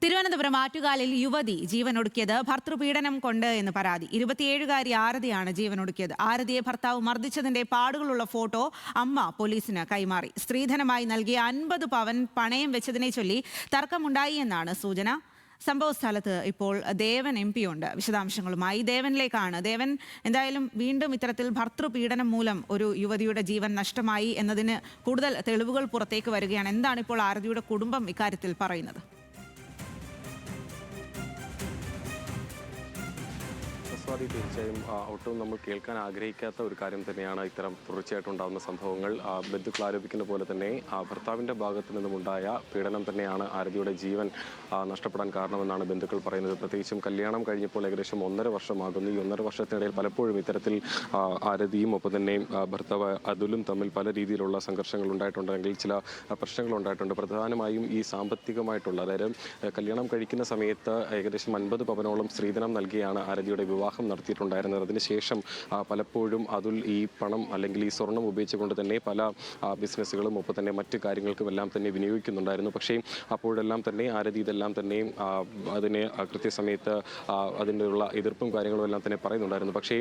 തിരുവനന്തപുരം ആറ്റുകാലിൽ യുവതി ജീവനൊടുക്കിയത് ഭർതൃപീഡനം കൊണ്ട് എന്ന് പരാതി. 27-കാരി ആരതിയാണ് ജീവനൊടുക്കിയത്. ആരതിയെ ഭർത്താവ് മർദ്ദിച്ചതിന്റെ പാടുകളുള്ള ഫോട്ടോ അമ്മ പോലീസിന് കൈമാറി. സ്ത്രീധനമായി നൽകിയ 50 പവൻ പണയം വെച്ചതിനെ ചൊല്ലി തർക്കമുണ്ടായി എന്നാണ് സൂചന. സംഭവസ്ഥലത്ത് ഇപ്പോൾ ദേവൻ MP ഉണ്ട്. വിശദാംശങ്ങളുമായി ദേവനിലേക്കാണ്. ദേവൻ, എന്തായാലും വീണ്ടും ഇത്തരത്തിൽ ഭർതൃപീഡനം മൂലം ഒരു യുവതിയുടെ ജീവൻ നഷ്ടമായി എന്നതിന് കൂടുതൽ തെളിവുകൾ പുറത്തേക്ക് വരികയാണ്. എന്താണ് ഇപ്പോൾ ആരതിയുടെ കുടുംബം ഇക്കാര്യത്തിൽ പറയുന്നത്? തീർച്ചയായും ഒട്ടും നമ്മൾ കേൾക്കാൻ ആഗ്രഹിക്കാത്ത ഒരു കാര്യം തന്നെയാണ് ഇത്തരം തുടർച്ചയായിട്ടുണ്ടാകുന്ന സംഭവങ്ങൾ. ബന്ധുക്കൾ ആരോപിക്കുന്ന പോലെ തന്നെ ഭർത്താവിൻ്റെ ഭാഗത്തു നിന്നുമുണ്ടായ പീഡനം തന്നെയാണ് ആരതിയുടെ ജീവൻ നഷ്ടപ്പെടാൻ കാരണമെന്നാണ് ബന്ധുക്കൾ പറയുന്നത്. പ്രത്യേകിച്ചും കല്യാണം കഴിഞ്ഞപ്പോൾ ഏകദേശം 1.5 വർഷമാകുന്നു. ഈ 1.5 വർഷത്തിനിടയിൽ പലപ്പോഴും ഇത്തരത്തിൽ ആരതിയും ഒപ്പം തന്നെ ഭർത്താവ് അതുലും തമ്മിൽ പല രീതിയിലുള്ള സംഘർഷങ്ങൾ ഉണ്ടായിട്ടുണ്ടെങ്കിൽ ചില പ്രശ്നങ്ങൾ ഉണ്ടായിട്ടുണ്ട്. പ്രധാനമായും ഈ സാമ്പത്തികമായിട്ടുള്ള, അതായത് കല്യാണം കഴിക്കുന്ന സമയത്ത് ഏകദേശം 50 പവനോളം സ്ത്രീധനം നൽകിയാണ് ആരതിയുടെ വിവാഹം നടത്തിയിട്ടുണ്ടായിരുന്നത്. അതിനുശേഷം പലപ്പോഴും അതിൽ ഈ പണം അല്ലെങ്കിൽ ഈ സ്വർണം ഉപയോഗിച്ചുകൊണ്ട് തന്നെ പല ബിസിനസ്സുകളും ഒപ്പം തന്നെ മറ്റു കാര്യങ്ങൾക്കും എല്ലാം തന്നെ വിനിയോഗിക്കുന്നുണ്ടായിരുന്നു. പക്ഷേ അപ്പോഴെല്ലാം തന്നെ ആരതി ഇതെല്ലാം തന്നെ അതിനെ കൃത്യസമയത്ത് അതിനുള്ള എതിർപ്പും കാര്യങ്ങളും എല്ലാം തന്നെ പറയുന്നുണ്ടായിരുന്നു. പക്ഷേ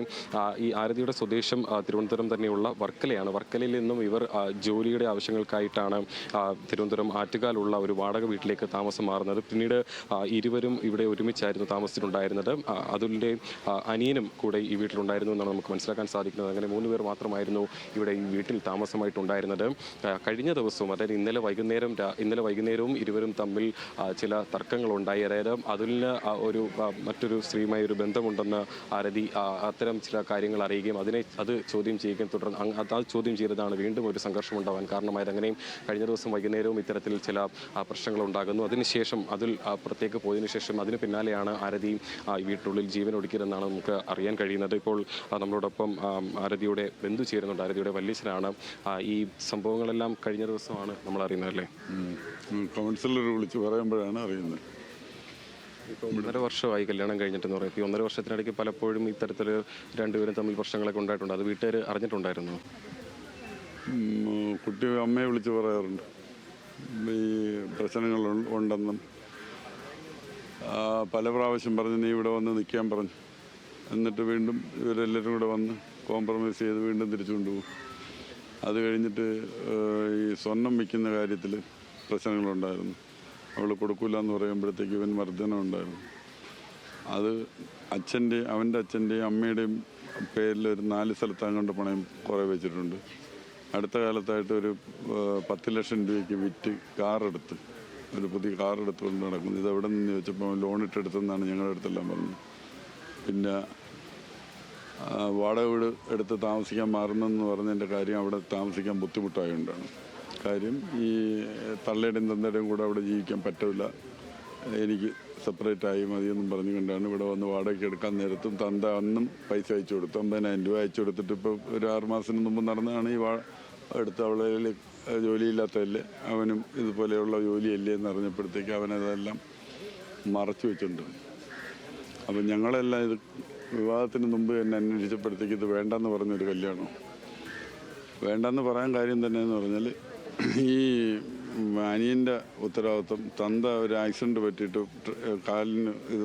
ഈ ആരതിയുടെ സ്വദേശം തിരുവനന്തപുരം തന്നെയുള്ള വർക്കലയാണ്. വർക്കലയിൽ നിന്നും ഇവർ ജോലിയുടെ ആവശ്യങ്ങൾക്കായിട്ടാണ് തിരുവനന്തപുരം ആറ്റുകാലുള്ള ഒരു വാടക വീട്ടിലേക്ക് താമസം മാറുന്നത്. പിന്നീട് ഇരുവരും ഇവിടെ ഒരുമിച്ചായിരുന്നു താമസിച്ചിട്ടുണ്ടായിരുന്നത്. അതിൻ്റെ അനിയനും കൂടെ ഈ വീട്ടിലുണ്ടായിരുന്നു എന്നാണ് നമുക്ക് മനസ്സിലാക്കാൻ സാധിക്കുന്നത്. അങ്ങനെ 3 പേർ മാത്രമായിരുന്നു ഇവിടെ ഈ വീട്ടിൽ താമസമായിട്ടുണ്ടായിരുന്നത്. കഴിഞ്ഞ ദിവസവും, അതായത് ഇന്നലെ വൈകുന്നേരവും ഇരുവരും തമ്മിൽ ചില തർക്കങ്ങളുണ്ടായി. അതായത് അതിന് മറ്റൊരു സ്ത്രീയുമായി ഒരു ബന്ധമുണ്ടെന്ന് ആരതി അത്തരം ചില കാര്യങ്ങൾ അറിയുകയും അത് ചോദ്യം ചെയ്യുകയും തുടർന്ന് അത് ചോദ്യം ചെയ്തതാണ് വീണ്ടും ഒരു സംഘർഷം ഉണ്ടാവാൻ കാരണമായത്. അങ്ങനെയും കഴിഞ്ഞ ദിവസം വൈകുന്നേരവും ഇത്തരത്തിൽ ചില പ്രശ്നങ്ങൾ ഉണ്ടാകുന്നു. അതിനുശേഷം അതിൽ പുറത്തേക്ക് പോയതിനു ശേഷം അതിന് പിന്നാലെയാണ് ആരതി വീട്ടിനുള്ളിൽ ജീവൻ ഒടുക്കിയതെന്നാണ് നമുക്ക് അറിയാൻ കഴിയുന്നത്. ഇപ്പോൾ നമ്മളോടൊപ്പം ആരതിയുടെ ബന്ധു ചേരുന്നുണ്ട്. ആരതിയുടെ വല്യച്ഛനാണ്. ഈ സംഭവങ്ങളെല്ലാം കഴിഞ്ഞ ദിവസമാണ് നമ്മൾ അറിയുന്നത്, അല്ലേ? കൗൺസിലർ വിളിച്ച് പറയുമ്പോഴാണ് അറിയുന്നത്. ഇപ്പോൾ 1.5 വർഷമായി കല്യാണം കഴിഞ്ഞിട്ടെന്ന് പറയും. ഈ 1.5 വർഷത്തിനിടയ്ക്ക് പലപ്പോഴും ഇത്തരത്തിൽ രണ്ടുപേരും തമ്മിൽ പ്രശ്നങ്ങളൊക്കെ ഉണ്ടായിട്ടുണ്ട്. അത് വീട്ടുകാർ അറിഞ്ഞിട്ടുണ്ടായിരുന്നു? കുട്ടി അമ്മയെ വിളിച്ച് പറയാറുണ്ട് ഈ പ്രശ്നങ്ങൾ ഉണ്ടെന്നും. പല പ്രാവശ്യം പറഞ്ഞ് നീ ഇവിടെ വന്ന് നിൽക്കാൻ പറഞ്ഞു. എന്നിട്ട് വീണ്ടും ഇവരെല്ലാവരും കൂടെ വന്ന് കോംപ്രമൈസ് ചെയ്ത് വീണ്ടും തിരിച്ചു കൊണ്ടുപോകും. അത് കഴിഞ്ഞിട്ട് ഈ സ്വർണം വയ്ക്കുന്ന കാര്യത്തിൽ പ്രശ്നങ്ങളുണ്ടായിരുന്നു. അവൾ കൊടുക്കില്ല എന്ന് പറയുമ്പോഴത്തേക്ക് ഇവൻ മർദ്ദനം ഉണ്ടായിരുന്നു. അത് അവൻ്റെ അച്ഛൻ്റെയും അമ്മയുടെയും പേരിൽ ഒരു 4 സ്ഥലത്ത് അങ്ങോട്ട് പണയം കുറേ വെച്ചിട്ടുണ്ട്. അടുത്ത കാലത്തായിട്ട് ഒരു 10 ലക്ഷം രൂപയ്ക്ക് വിറ്റ് കാറെടുത്ത്, ഒരു പുതിയ കാറെടുത്തുകൊണ്ട് നടക്കുന്നത്. ഇത് എവിടെ നിന്ന് ചോദിച്ചപ്പോൾ ലോൺ ഇട്ടെടുത്തെന്നാണ് ഞങ്ങളുടെ അടുത്തെല്ലാം പറഞ്ഞത്. പിന്നെ വാടക വീട് എടുത്ത് താമസിക്കാൻ മാറുന്നെന്ന് പറഞ്ഞതിൻ്റെ കാര്യം അവിടെ താമസിക്കാൻ ബുദ്ധിമുട്ടായതുകൊണ്ടാണ്. കാര്യം ഈ തള്ളയുടെയും തന്തയുടെയും കൂടെ അവിടെ ജീവിക്കാൻ പറ്റില്ല, എനിക്ക് സെപ്പറേറ്റ് ആയി മതിയെന്നും പറഞ്ഞുകൊണ്ടാണ് ഇവിടെ വന്ന് വാടകയ്ക്ക് എടുക്കാൻ നേരത്തും തന്ത അന്നും പൈസ അയച്ചു കൊടുത്തു. 50,000 രൂപ അയച്ചു കൊടുത്തിട്ട് ഇപ്പോൾ ഒരു 6 മാസത്തിന് മുമ്പ് നടന്നതാണ് ഈ എടുത്ത് അവളെ ജോലിയില്ലാത്തതല്ലേ, അവനും ഇതുപോലെയുള്ള ജോലിയല്ലേ എന്നറിഞ്ഞപ്പോഴത്തേക്ക് അവനതെല്ലാം മറച്ചു വെച്ചിട്ടുണ്ട്. അപ്പം ഞങ്ങളെല്ലാം ഇത് വിവാഹത്തിന് മുമ്പ് എന്നെ അന്വേഷിച്ചപ്പോഴത്തേക്ക് ഇത് വേണ്ടെന്ന് പറഞ്ഞൊരു കല്യാണം. വേണ്ടെന്ന് പറയാൻ കാര്യം തന്നെയെന്ന് പറഞ്ഞാൽ ഈ അനിയൻ്റെ ഉത്തരവാദിത്വം. തന്ത ഒരു ആക്സിഡൻറ്റ് പറ്റിയിട്ട് കാലിന് ഇത്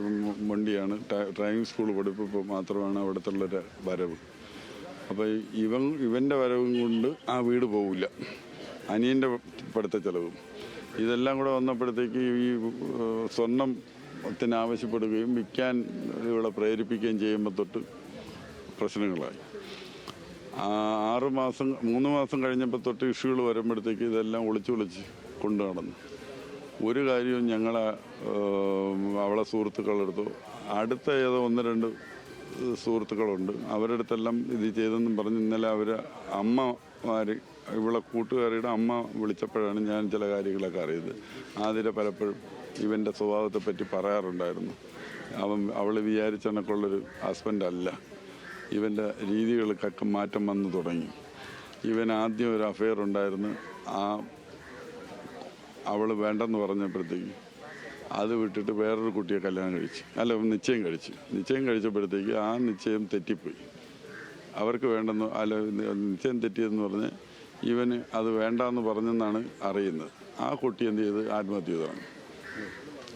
മൊണ്ടിയാണ്. ഡ്രൈവിംഗ് സ്കൂൾ പഠിപ്പിപ്പോൾ മാത്രമാണ് അവിടുത്തുള്ളൊരു വരവ്. അപ്പോൾ ഇവൻ്റെ വരവും കൊണ്ട് ആ വീട് പോവില്ല, അനിയൻ്റെ പഠിത്ത ചെലവും. ഇതെല്ലാം കൂടെ വന്നപ്പോഴത്തേക്ക് ഈ സ്വർണ്ണത്തിന് ആവശ്യപ്പെടുകയും വിൽക്കാൻ ഇവിടെ പ്രേരിപ്പിക്കുകയും ചെയ്യുമ്പോൾ തൊട്ട് പ്രശ്നങ്ങളായി. 3 മാസം കഴിഞ്ഞപ്പോൾ തൊട്ട് ഇഷ്യൂകൾ വരുമ്പോഴത്തേക്ക് ഇതെല്ലാം ഒളിച്ച് കൊണ്ടു നടന്നു. ഒരു കാര്യവും അവളെ സുഹൃത്തുക്കളെടുത്തു. അടുത്ത ഏതോ 1-2 സുഹൃത്തുക്കളുണ്ട്, അവരുടെ അടുത്തെല്ലാം ഇത് ചെയ്തെന്നും പറഞ്ഞ് ഇന്നലെ ഇവളെ കൂട്ടുകാരിയുടെ അമ്മ വിളിച്ചപ്പോഴാണ് ഞാൻ ചില കാര്യങ്ങളൊക്കെ അറിയുന്നത്. ആതിര പലപ്പോഴും ഇവൻ്റെ സ്വഭാവത്തെപ്പറ്റി പറയാറുണ്ടായിരുന്നു. അവൾ വിചാരിച്ച കണക്കുള്ളൊരു ഹസ്ബൻഡല്ല. ഇവൻ്റെ രീതികൾക്കൊക്കെ മാറ്റം വന്നു തുടങ്ങി. ഇവൻ ആദ്യം ഒരു അഫെയർ ഉണ്ടായിരുന്നു. അവൾ വേണ്ടെന്ന് പറഞ്ഞപ്പോഴത്തേക്ക് അത് വിട്ടിട്ട് വേറൊരു കുട്ടിയെ നിശ്ചയം കഴിച്ചപ്പോഴത്തേക്ക് ആ നിശ്ചയം തെറ്റിപ്പോയി. അവർക്ക് വേണ്ടെന്ന് നിശ്ചയം തെറ്റിയെന്ന് പറഞ്ഞ് ഇവന് അത് വേണ്ടെന്ന് പറഞ്ഞെന്നാണ് അറിയുന്നത്. ആ കുട്ടി എന്ത് ചെയ്ത് ആത്മഹത്യ ചെയ്തതാണ്.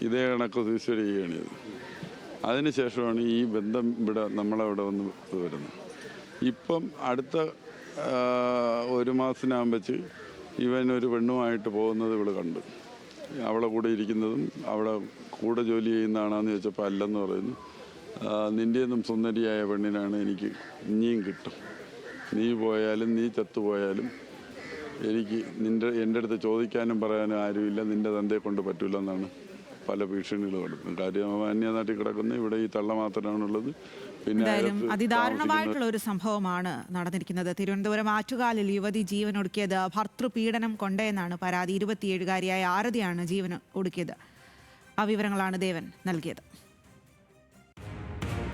ഇതേ കണക്ക് സൂയിസൈഡ് ചെയ്യുകയാണ് ചെയ്തത്. അതിനുശേഷമാണ് ഈ ബന്ധം നമ്മളവിടെ വന്ന് വരുന്നത്. ഇപ്പം അടുത്ത 1 മാസത്തിനാകുമ്പച്ച് ഇവൻ ഒരു പെണ്ണുമായിട്ട് പോകുന്നത് ഇവള് കണ്ടു. അവളെ കൂടെ ഇരിക്കുന്നതും അവിടെ കൂടെ ജോലി ചെയ്യുന്നതാണെന്ന് ചോദിച്ചപ്പോൾ അല്ലെന്ന് പറയുന്നു. നിൻ്റെയൊന്നും സുന്ദരിയായ പെണ്ണിനാണ് എനിക്ക് ഇനിയും കിട്ടും. നീ പോയാലും നീ ചത്തുപോയാലും എനിക്ക് എൻ്റെ അടുത്ത് ചോദിക്കാനും പറയാനും ആരുമില്ല. നിൻ്റെ തന്തയെ കൊണ്ട് പറ്റില്ല എന്നാണ് പല ഭീഷണികൾ കൊടുക്കുന്നത്. കാര്യം അവൻ അന്യനാട്ടിൽ കിടക്കുന്നു. ഇവിടെ ഈ തള്ള മാത്രമാണുള്ളത്. പിന്നെ എന്തായാലും അതിദാരുണമായിട്ടുള്ള ഒരു സംഭവമാണ് നടന്നിരിക്കുന്നത്. തിരുവനന്തപുരം ആറ്റുകാലിൽ യുവതി ജീവനൊടുക്കിയത് ഭർത്തൃപീഡനം കൊണ്ടെന്നാണ് പരാതി. 27-കാരിയായ ആരതിയാണ് ജീവൻ ഒടുക്കിയത്. ആ വിവരങ്ങളാണ് ദേവൻ നൽകിയത്.